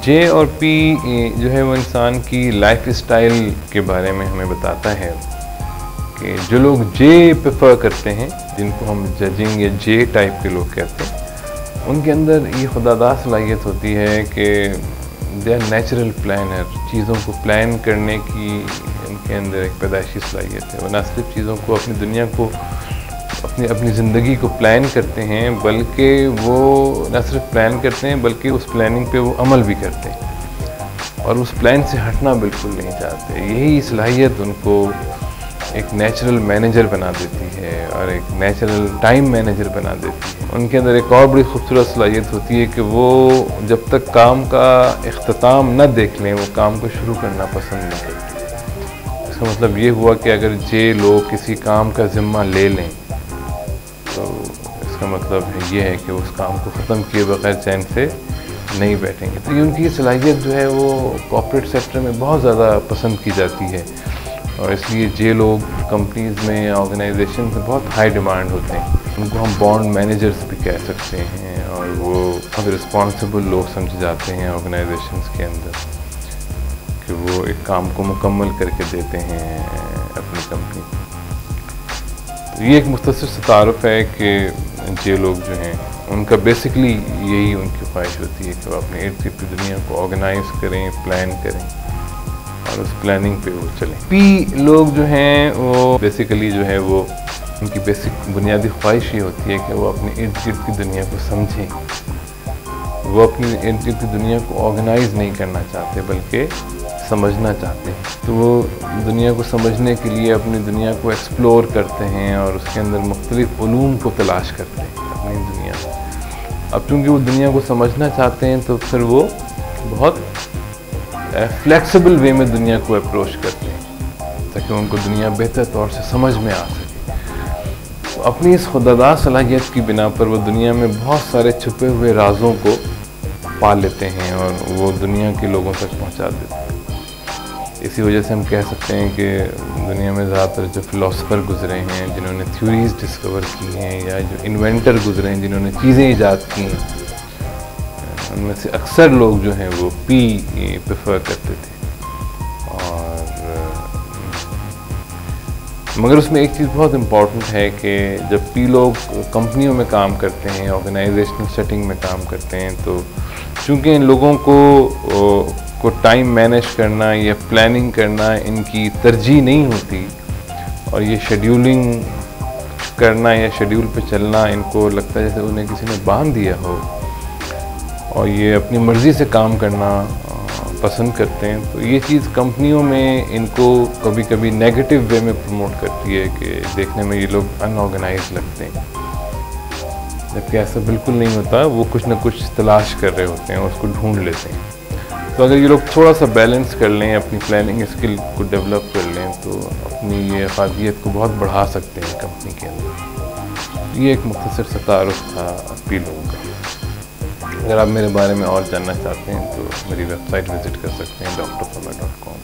جے اور پی جو ہے وہ انسان کی لائف اسٹائل کے بارے میں ہمیں بتاتا ہے کہ جو لوگ جے پریفر کرتے ہیں، جن کو ہم ججنگ یا جے ٹائپ کے لوگ کہتے ہیں، ان کے اندر یہ خداداد صلاحیت ہوتی ہے کہ دے آر نیچرل پلانر. چیزوں کو پلان کرنے کی ان کے اندر ایک پیدائشی صلاحیت ہے. وہ نہ صرف چیزوں کو، اپنی دنیا کو، اپنی زندگی کو پلان کرتے ہیں، بلکہ وہ نہ صرف پلان کرتے ہیں بلکہ اس پلاننگ پہ وہ عمل بھی کرتے ہیں اور اس پلان سے ہٹنا بالکل نہیں چاہتے. یہی صلاحیت ان کو ایک نیچرل مینیجر بنا دیتی ہے اور ایک نیچرل ٹائم مینیجر بنا دیتی ہے. ان کے اندر ایک اور بڑی خوبصورت صلاحیت ہوتی ہے کہ وہ جب تک کام کا اختتام نہ دیکھ لیں وہ کام کو شروع کرنا پسند نہیں کرتے. اس کا مطلب یہ ہوا کہ اگر جے لوگ کسی کام کا ذمہ لے لیں تو اس کا مطلب یہ ہے کہ اس کام کو ختم کیے بغیر چین سے نہیں بیٹھیں گے. تو یہ ان کی صلاحیت جو ہے وہ کارپوریٹ سیکٹر میں بہت زیادہ پسند کی جاتی ہے اور اس لیے جے لوگ کمپنیز میں یا آرگنائزیشن میں بہت ہائی ڈیمانڈ ہوتے ہیں. ان کو ہم بانڈ مینیجرز بھی کہہ سکتے ہیں اور وہ بہت رسپانسبل لوگ سمجھے جاتے ہیں آرگنائزیشنز کے اندر کہ وہ ایک کام کو مکمل کر کے دیتے ہیں اپنی کمپنی. یہ ایک مختصر سا تعارف ہے کہ جے لوگ جو ہیں ان کا بیسکلی یہی ان کی خواہش ہوتی ہے کہ وہ اپنے ارد گرد کی دنیا کو آرگنائز کریں، پلان کریں اور اس پلاننگ پہ وہ چلیں. پی لوگ جو ہیں وہ بیسیکلی جو ہے وہ ان کی بیسک بنیادی خواہش یہ ہوتی ہے کہ وہ اپنے ارد گرد کی دنیا کو سمجھیں. وہ اپنی ارد گرد کی دنیا کو آرگنائز نہیں کرنا چاہتے بلکہ سمجھنا چاہتے ہیں. تو وہ دنیا کو سمجھنے کے لیے اپنی دنیا کو ایکسپلور کرتے ہیں اور اس کے اندر مختلف علوم کو تلاش کرتے ہیں اپنی دنیا میں. اب چونکہ وہ دنیا کو سمجھنا چاہتے ہیں تو پھر وہ بہت فلیکسیبل وے میں دنیا کو اپروچ کرتے ہیں تاکہ ان کو دنیا بہتر طور سے سمجھ میں آ سکے. تو اپنی اس خودداد صلاحیت کی بنا پر وہ دنیا میں بہت سارے چھپے ہوئے رازوں کو پا لیتے ہیں اور وہ دنیا کے لوگوں تک پہنچا دیتے ہیں. اسی وجہ سے ہم کہہ سکتے ہیں کہ دنیا میں زیادہ تر جو فلاسفر گزرے ہیں، جنہوں نے تھیوریز ڈسکور کی ہیں، یا جو انوینٹر گزرے ہیں جنہوں نے چیزیں ایجاد کی ہیں، ان میں سے اکثر لوگ جو ہیں وہ پی پریفر کرتے تھے. اور مگر اس میں ایک چیز بہت امپورٹنٹ ہے کہ جب پی لوگ کمپنیوں میں کام کرتے ہیں، آرگنائزیشنل سیٹنگ میں کام کرتے ہیں، تو چونکہ ان لوگوں کو ٹائم مینیج کرنا یا پلاننگ کرنا ان کی ترجیح نہیں ہوتی اور یہ شیڈیولنگ کرنا یا شیڈیول پہ چلنا ان کو لگتا ہے جیسے انہیں کسی نے باندھ دیا ہو اور یہ اپنی مرضی سے کام کرنا پسند کرتے ہیں. تو یہ چیز کمپنیوں میں ان کو کبھی کبھی نیگیٹو وے میں پروموٹ کرتی ہے کہ دیکھنے میں یہ لوگ ان آرگنائز لگتے ہیں، جبکہ ایسا بالکل نہیں ہوتا. وہ کچھ نہ کچھ تلاش کر رہے ہوتے ہیں، اس کو ڈھونڈ لیتے ہیں. تو اگر یہ لوگ تھوڑا سا بیلنس کر لیں، اپنی پلاننگ اسکل کو ڈیولپ کر لیں تو اپنی یہ افادیت کو بہت بڑھا سکتے ہیں کمپنی کے اندر. یہ ایک مختصر سا تعارف تھا پی لوگوں کا. اگر آپ میرے بارے میں اور جاننا چاہتے ہیں تو میری ویب سائٹ وزٹ کر سکتے ہیں drformat.com.